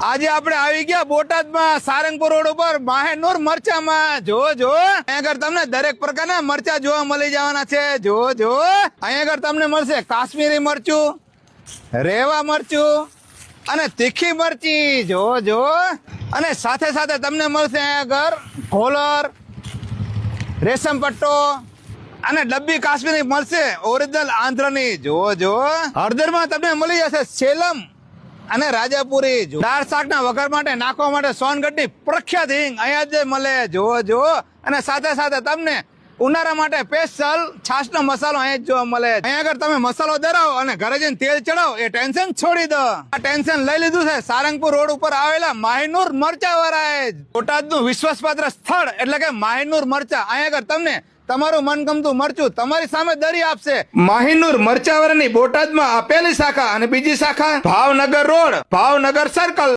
આજે આપણે આવી ગયા બોટાદમાં સારંગપુર રોડ ઉપર માહેનૂર મરચામાં જો અહીંયા આગળ તમને દરેક પ્રકારના મરચા જોવા મળી જવાના છે જો અહીંયા આગળ તમને મળશે કાશ્મીરી મરચું, રેવા મરચું અને તીખી મરચી જો અને સાથે સાથે તમને મળશે અહીંયા આગળ કોલર, રેશમ પટ્ટો અને ડબ્બી કાશ્મીરી મળશે ઓરિજિનલ આંધ્રની જો હળદરમાં તમને મળી જશે સેલમ અને રાજાપુરી દાળ શાક ના વઘાર માટે નાખવા માટે સોનગઢ ની પ્રખ્યાત હિંગ અહીંયા જ મળે જો અને સાથે સાથે તમને ઉનાળા માટે સ્પેશિયલ છાશ નો મસાલો અહીંયા જ જોવા મળે. અહીંયા આગળ તમે મસાલો ધરાવો અને ઘરે જઈને તેલ ચડાવો એ ટેન્શન છોડી દો. આ ટેન્શન લઈ લીધું છે સારંગપુર રોડ ઉપર આવેલા માહેનૂર મરચા વાળાએ. બોટાદ નું વિશ્વાસપાત્ર સ્થળ એટલે કે માહેનૂર મરચા. અહીંયા આગળ તમને તમારું મનગમતું મરચું તમારી સામે દરી આપશે. માહેનૂર મરચાવાળાની બોટાદમાં આ પહેલી શાખા અને બીજી શાખા ભાવનગર રોડ, ભાવનગર સર્કલ.